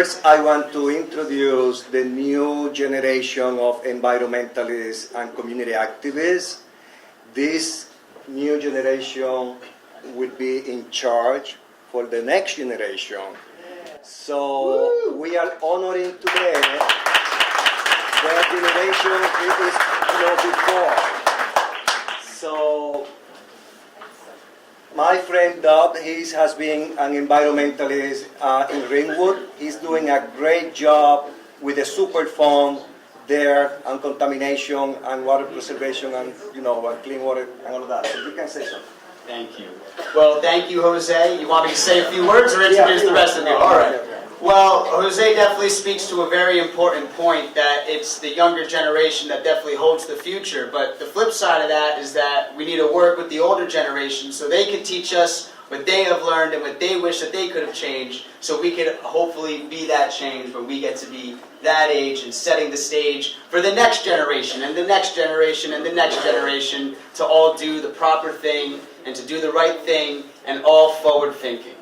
First, I want to introduce the new generation of environmentalists and community activists. This new generation will be in charge for the next generation. So we are honoring today the generation it is before. So my friend Dob, he has been an environmentalist in Ringwood. He's doing a great job with the Superfund there on contamination and water preservation and and clean water and all of that. So you can say something. Thank you. Well, thank you, Jose. You want me to say a few words or introduce the rest of you? All right. Well, Jose definitely speaks to a very important point, that it's the younger generation that definitely holds the future. But the flip side of that is that we need to work with the older generation so they can teach us what they have learned and what they wish that they could have changed, so we could hopefully be that change when we get to be that age and setting the stage for the next generation and the next generation and the next generation to all do the proper thing and to do the right thing and all forward thinking.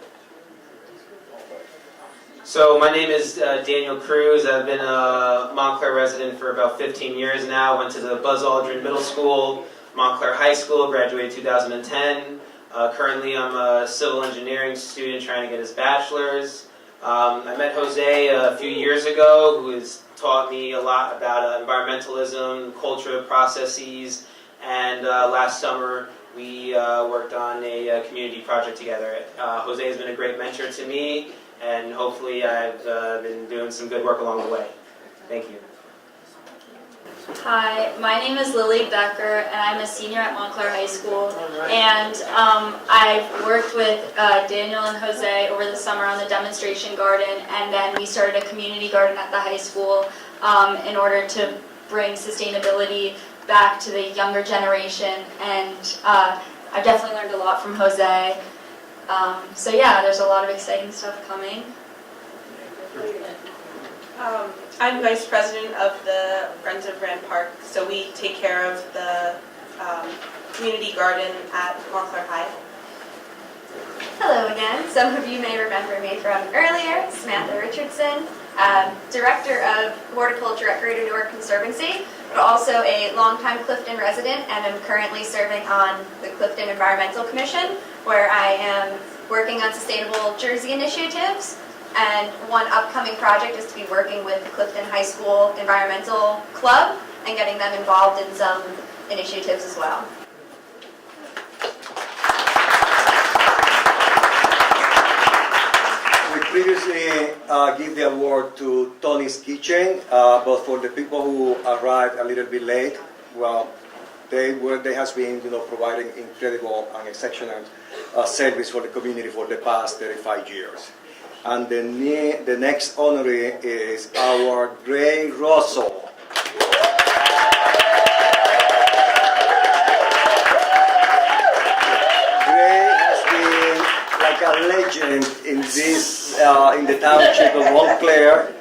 So my name is Daniel Cruz. I've been a Montclair resident for about 15 years now. Went to the Buzz Aldrin Middle School, Montclair High School, graduated 2010. Currently I'm a civil engineering student trying to get his bachelor's. I met Jose a few years ago, who has taught me a lot about environmentalism, culture processes, and last summer we worked on a community project together. Jose has been a great mentor to me, and hopefully I've been doing some good work along the way. Thank you. Hi, my name is Lily Becker, and I'm a senior at Montclair High School. And I've worked with Daniel and Jose over the summer on the demonstration garden, and then we started a community garden at the high school in order to bring sustainability back to the younger generation. And I've definitely learned a lot from Jose. So yeah, there's a lot of exciting stuff coming. I'm vice president of the Friends of Grand Park, so we take care of the community garden at Montclair High. Hello again. Some of you may remember me from earlier, Samantha Richardson, Director of Horticulture at Greater Newark Conservancy, but also a longtime Clifton resident, and I'm currently serving on the Clifton Environmental Commission, where I am working on sustainable Jersey initiatives. And one upcoming project is to be working with the Clifton High School Environmental Club and getting them involved in some initiatives as well. We previously give the award to Tony's Kitchen, but for the people who arrived a little bit late, well, they has been providing incredible and exceptional service for the community for the past 35 years. And the next honoree is our Gray Russell. Gray has been like a legend in the township of Montclair,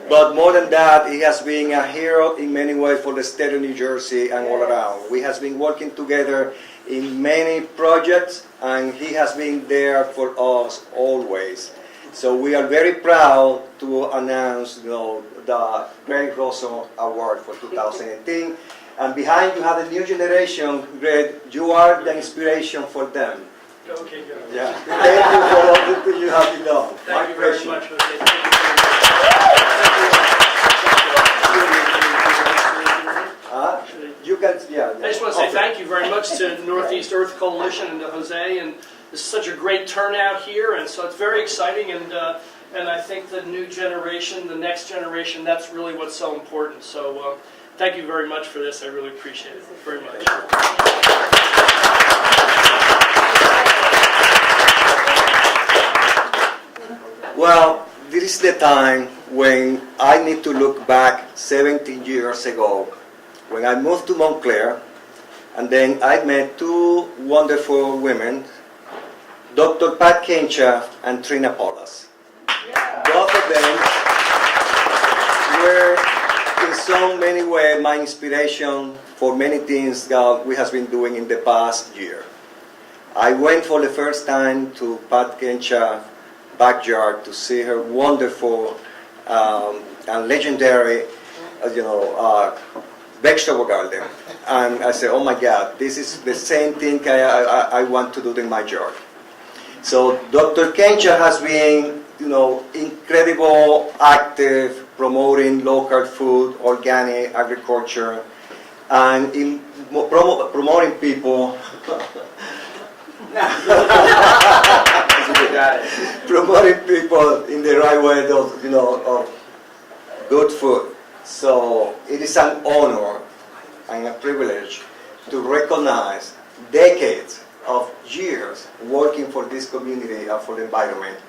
but more than that, he has been a hero in many ways for the state of New Jersey and all around. We have been working together in many projects, and he has been there for us always. So we are very proud to announce, the Greg Russell Award for 2018. And behind you have the new generation. Greg, you are the inspiration for them. Okay, good. Yeah. Thank you for all that you have done. Thank you very much, Jose. You can, yeah. I just want to say thank you very much to Northeast Earth Coalition and to Jose, and this is such a great turnout here, and so it's very exciting, and I think the new generation, the next generation, that's really what's so important. So thank you very much for this. I really appreciate it very much. Well, this is the time when I need to look back 17 years ago, when I moved to Montclair, and then I met two wonderful women, Dr. Pat Kencha and Trina Polas. Both of them were in so many ways my inspiration for many things that we have been doing in the past year. I went for the first time to Pat Kencha's backyard to see her wonderful and legendary, vegetable garden. And I said, oh my God, this is the same thing I want to do in my yard. So Dr. Kencha has been, incredible, active, promoting local food, organic agriculture, and in promoting people. Promoting people in the right way of good food. So it is an honor and a privilege to recognize decades of years working for this community and for the environment.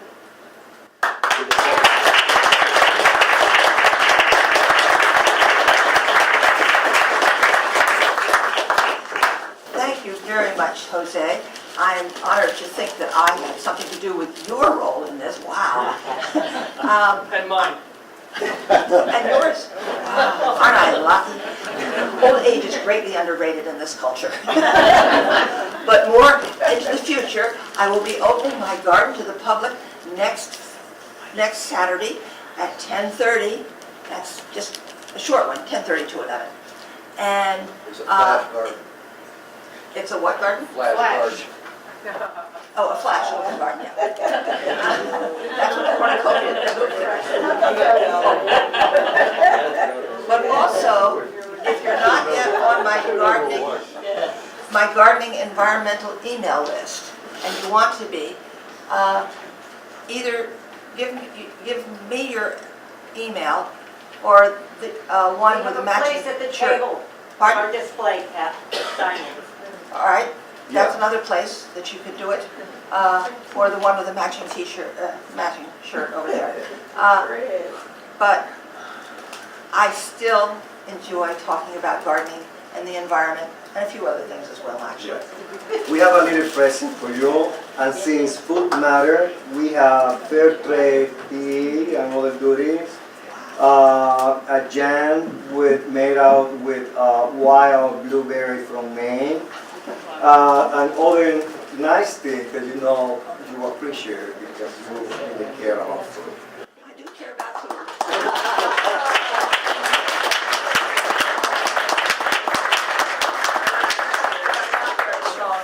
Thank you very much, Jose. I'm honored to think that I have something to do with your role in this. Wow. And mine. And yours. Wow. Aren't I lucky? Old age is greatly underrated in this culture. But more into the future, I will be opening my garden to the public next Saturday at 10:30. That's just a short one, 10:30 to 11. And It's a flash garden. it's a what garden? Flash garden. Oh, a flash open garden, yeah. That's what I want to call it. But also, if you're not yet on my gardening environmental email list, and you want to be, either give me your email or the one with the matching. Place at the shirt. table, Pardon? or display at dining. All right, that's Yeah. another place that you could do it, or the one with the matching t-shirt, matching shirt over there. But I still enjoy talking about gardening and the environment and a few other things as well, actually. We have a little present for you, and since food matters, we have fair trade tea and other goodies. A jam made out with wild blueberry from Maine, and other nice things that you appreciate because you really care about food. I do care about food. Very strong.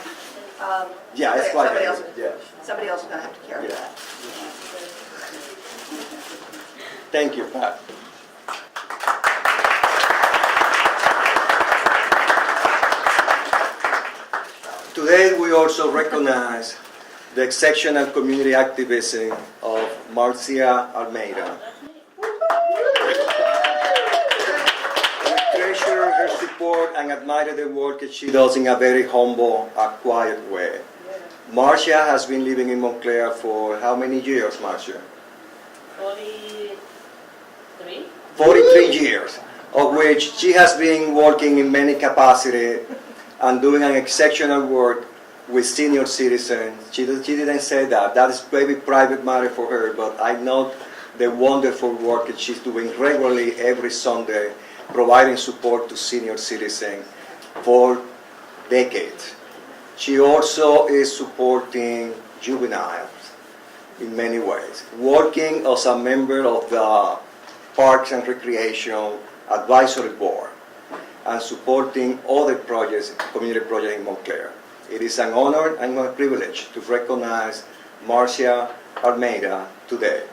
Yeah, it's quite somebody good. else, Yeah. somebody else is going to have to carry Yeah. that. Thank you, Pat. Today we also recognize the exceptional community activism of Marcia Almeida. We treasure her support and admire the work that she does in a very humble and quiet way. Marcia has been living in Montclair for how many years, Marcia? 43? 43 years, of which she has been working in many capacities and doing an exceptional work with senior citizens. She didn't say that. That is maybe private matter for her, but I know the wonderful work that she's doing regularly every Sunday, providing support to senior citizens for decades. She also is supporting juveniles in many ways, working as a member of the Parks and Recreation Advisory Board and supporting other projects, community projects in Montclair. It is an honor and a privilege to recognize Marcia Almeida today.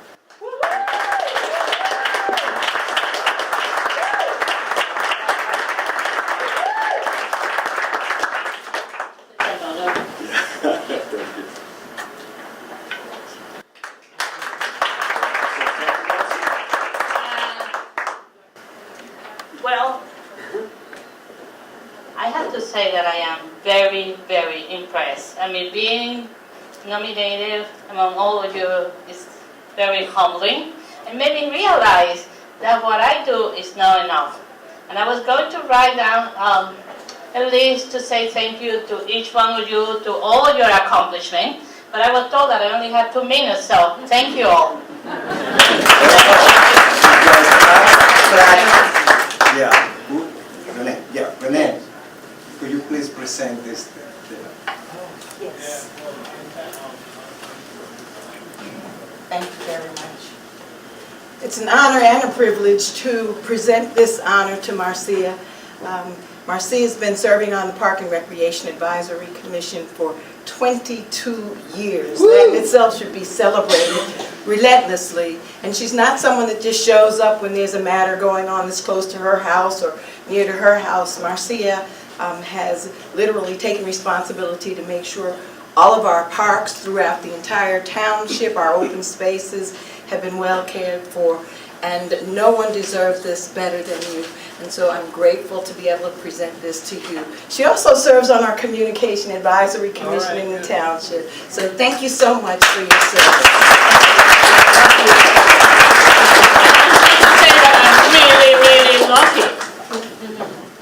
Well, I have to say that I am very, very impressed. I mean, being nominated among all of you is very humbling and made me realize that what I do is not enough. And I was going to write down a list to say thank you to each one of you, to all your accomplishments, but I was told that I only had 2 minutes, so thank you all. Yeah. Renee. Yeah, Renee. Could you please present this? Yes. Thank you very much. It's an honor and a privilege to present this honor to Marcia. Marcia's been serving on the Park and Recreation Advisory Commission for 22 years. That in itself should be celebrated relentlessly. And she's not someone that just shows up when there's a matter going on that's close to her house or near to her house. Marcia has literally taken responsibility to make sure all of our parks throughout the entire township, our open spaces, have been well cared for. And no one deserves this better than you. And so I'm grateful to be able to present this to you. She also serves on our Communication Advisory Commission in the township. So thank you so much for your service. I'm really, really lucky.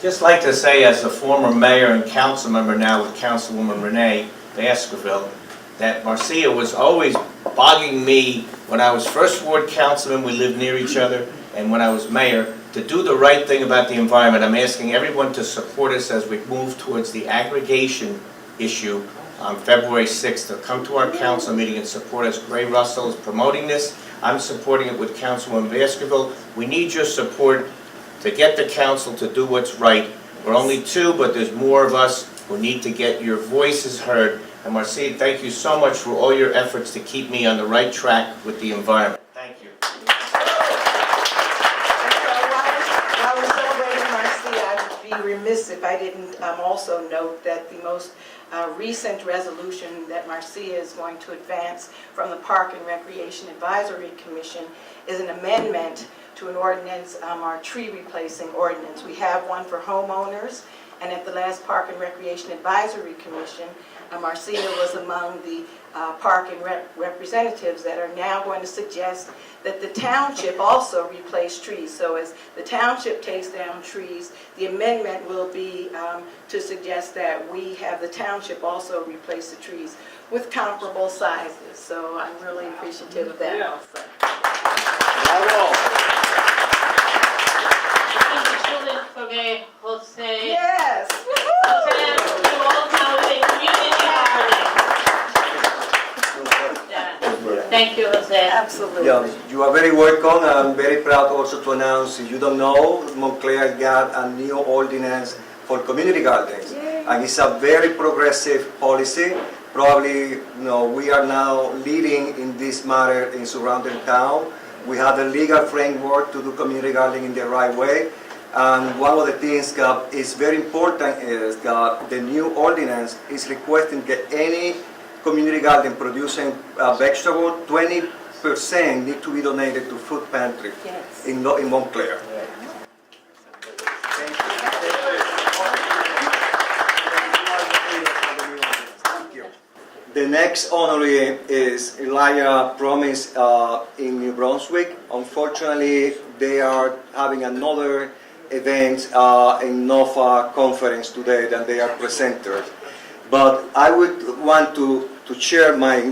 Just like to say, as a former mayor and council member now with Councilwoman Renee Baskerville, that Marcia was always bogging me when I was first ward councilman, we lived near each other, and when I was mayor, to do the right thing about the environment. I'm asking everyone to support us as we move towards the aggregation issue on February 6th. To come to our council meeting and support us. Gray Russell is promoting this. I'm supporting it with Councilwoman Baskerville. We need your support to get the council to do what's right. We're only two, but there's more of us who need to get your voices heard. And Marcia, thank you so much for all your efforts to keep me on the right track with the environment. Thank you. While we're celebrating Marcia, I would be remiss if I didn't also note that the most recent resolution that Marcia is going to advance from the Park and Recreation Advisory Commission is an amendment to an ordinance, our tree replacing ordinance. We have one for homeowners, and at the last Park and Recreation Advisory Commission, Marcia was among the park and representatives that are now going to suggest that the township also replace trees. So as the township takes down trees, the amendment will be to suggest that we have the township also replace the trees with comparable sizes. So I'm really appreciative of that also. I think we shouldn't forget Jose. Yes! Jose, you all know the community garden. Yeah. Thank you, Jose. Absolutely. Yeah, you are very welcome. I'm very proud also to announce, if you don't know, Montclair got a new ordinance for community gardens. Yay. And it's a very progressive policy. Probably, we are now leading in this matter in surrounding town. We have the legal framework to do community gardening in the right way. And one of the things that is very important is that the new ordinance is requesting that any community garden producing vegetable, 20% need to be donated to food pantry in Montclair. Thank you. The next honoree is Elijah Promise in New Brunswick. Unfortunately, they are having another event in NOFA conference today that they are presenters. But I would want to share my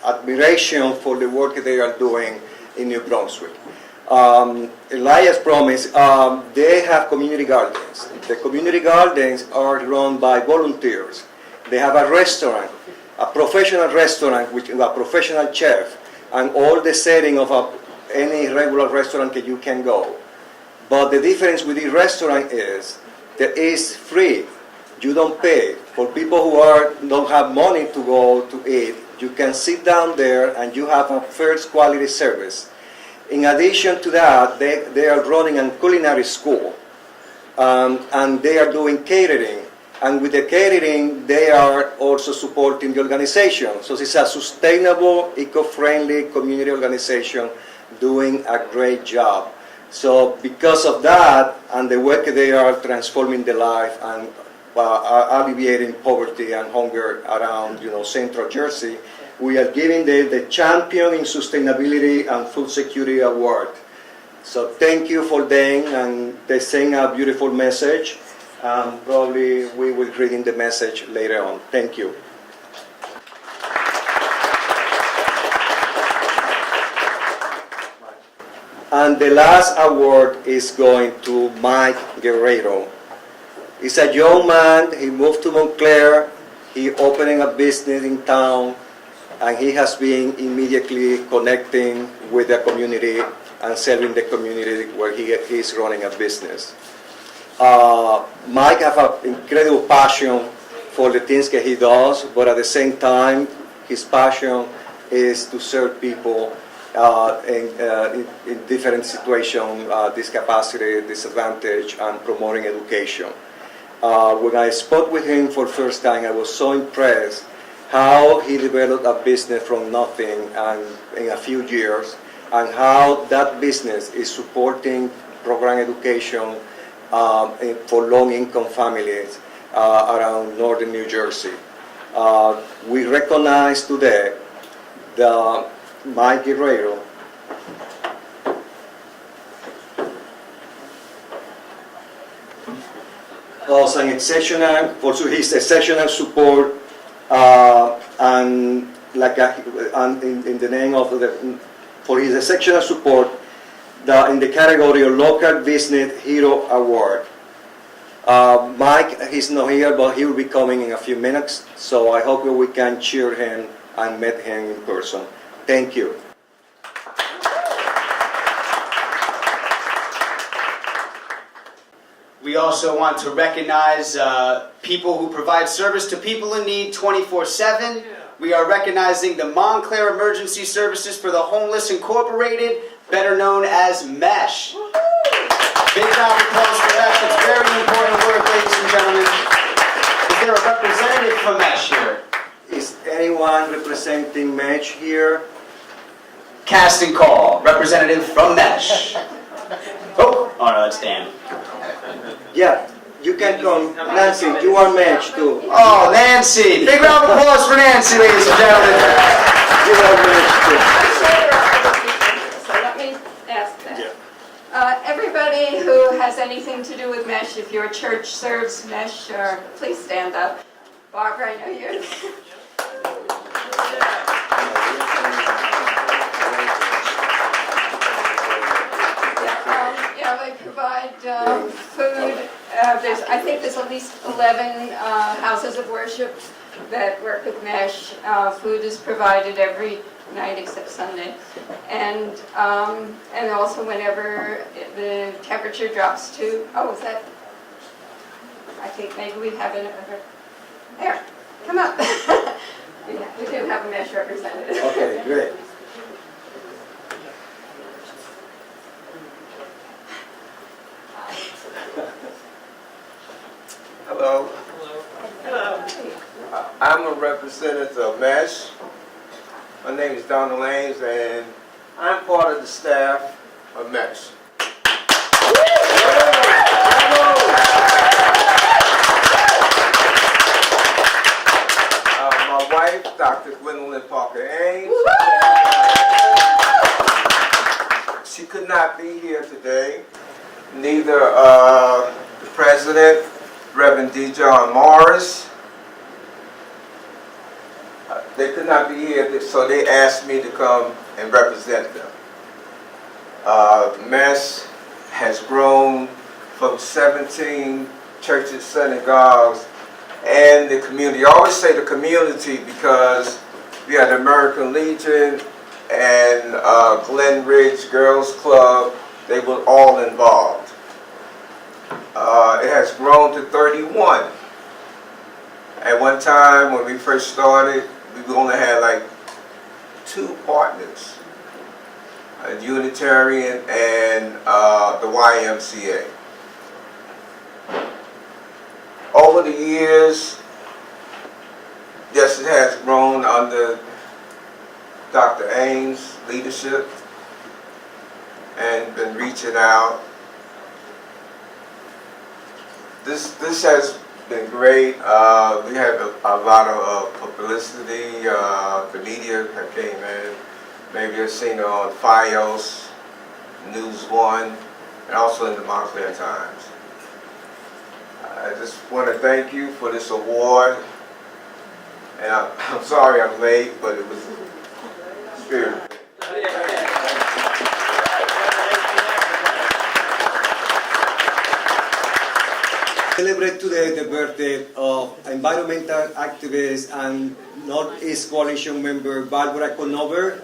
admiration for the work they are doing in New Brunswick. Elias Promise, they have community gardens. The community gardens are run by volunteers. They have a restaurant, a professional restaurant with a professional chef, and all the setting of any regular restaurant that you can go. But the difference with the restaurant is that it's free. You don't pay. For people who don't have money to go to eat, you can sit down there and you have a first quality service. In addition to that, they are running a culinary school, and they are doing catering. And with the catering, they are also supporting the organization. So it's a sustainable, eco-friendly community organization doing a great job. So because of that, and the way they are transforming the life and alleviating poverty and hunger around, Central Jersey, we are giving the Champion in Sustainability and Food Security Award. So thank you for them, and they send a beautiful message. Probably we will read in the message later on. Thank you. And the last award is going to Mike Guerrero. He's a young man. He moved to Montclair. He opening a business in town, and he has been immediately connecting with the community and serving the community where he is running a business. Mike has an incredible passion for the things that he does, but at the same time, his passion is to serve people in different situations, discapacity, disadvantage, and promoting education. When I spoke with him for the first time, I was so impressed how he developed a business from nothing and in a few years, and how that business is supporting program education for low-income families around northern New Jersey. We recognize today Mike Guerrero as an exceptional for his exceptional support and in the name of for his exceptional support in the category of Local Business Hero Award. Mike is not here, but he will be coming in a few minutes, so I hope we can cheer him and meet him in person. Thank you. We also want to recognize people who provide service to people in need 24/7. We are recognizing the Montclair Emergency Services for the Homeless Incorporated, better known as MESH. Big round of applause for MESH. It's very important work, ladies and gentlemen. Is there a representative from MESH here? Is anyone representing MESH here? Cast and call. Representative from MESH. Oh no, that's Dan. Yeah, you can come. Nancy, you are MESH too. Oh, Nancy. Big round of applause for Nancy, ladies and gentlemen. You are MESH too. So let me ask that. Everybody who has anything to do with MESH, if your church serves MESH, please stand up. Barbara, I know you're there. They provide food. I think there's at least 11 houses of worship that work with MESH. Food is provided every night except Sunday, and also whenever the temperature drops to is that? I think maybe we have another. There, come up. We do have a MESH representative. Okay, great. Hello. I'm a representative of MESH. My name is Donald Ames, and I'm part of the staff of MESH. My wife, Dr. Gwendolyn Parker Ames, she could not be here today. Neither the president, Reverend D. John Morris, they could not be here, so they asked me to come and represent them. MESH has grown from 17 churches, synagogues, and the community. I always say the community because we had the American Legion and Glen Ridge Girls Club. They were all involved. It has grown to 31. At one time, when we first started, we only had like 2 partners, a Unitarian and the YMCA. Over the years, yes, it has grown under Dr. Ames' leadership and been reaching out. This has been great. We had a lot of publicity. The media that came in. Maybe you've seen it on FiOS, News One, and also in the Montclair Times. I just want to thank you for this award. And I'm sorry I'm late, but it was spirited. Celebrate today the birthday of environmental activist and Northeast Coalition member Barbara Conover.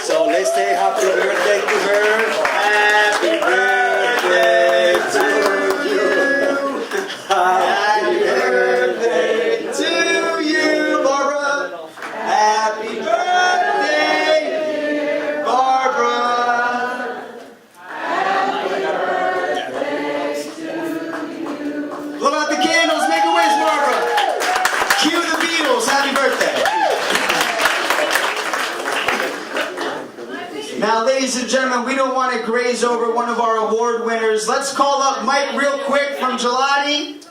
So let's say happy birthday to her. Happy birthday to you. Happy birthday to you, Barbara. Happy birthday, Barbara. Blow out the candles, make a wish, Barbara. Cue the Beatles, happy birthday. Now, ladies and gentlemen, we don't want to graze over one of our award winners. Let's call up Mike real quick from Gelati.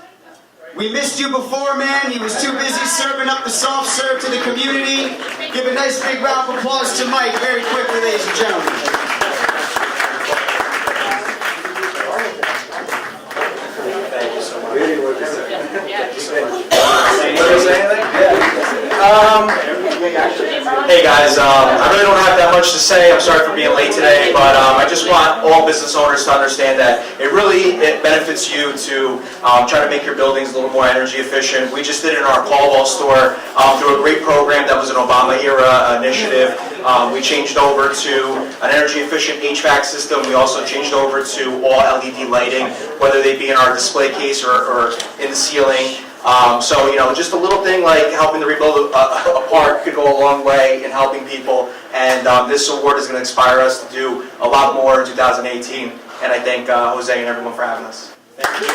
We missed you before, man. He was too busy serving up the soft serve to the community. Give a nice big round of applause to Mike very quickly, ladies and gentlemen. Hey guys, I really don't have that much to say. I'm sorry for being late today, but I just want all business owners to understand that it benefits you to try to make your buildings a little more energy efficient. We just did it in our Caldwell store through a great program that was an Obama era initiative. We changed over to an energy efficient HVAC system. We also changed over to all LED lighting, whether they be in our display case or in the ceiling. So, you know, just a little thing like helping to rebuild a park could go a long way in helping people. And this award is going to inspire us to do a lot more in 2018. And I thank Jose and everyone for having us. Thank you.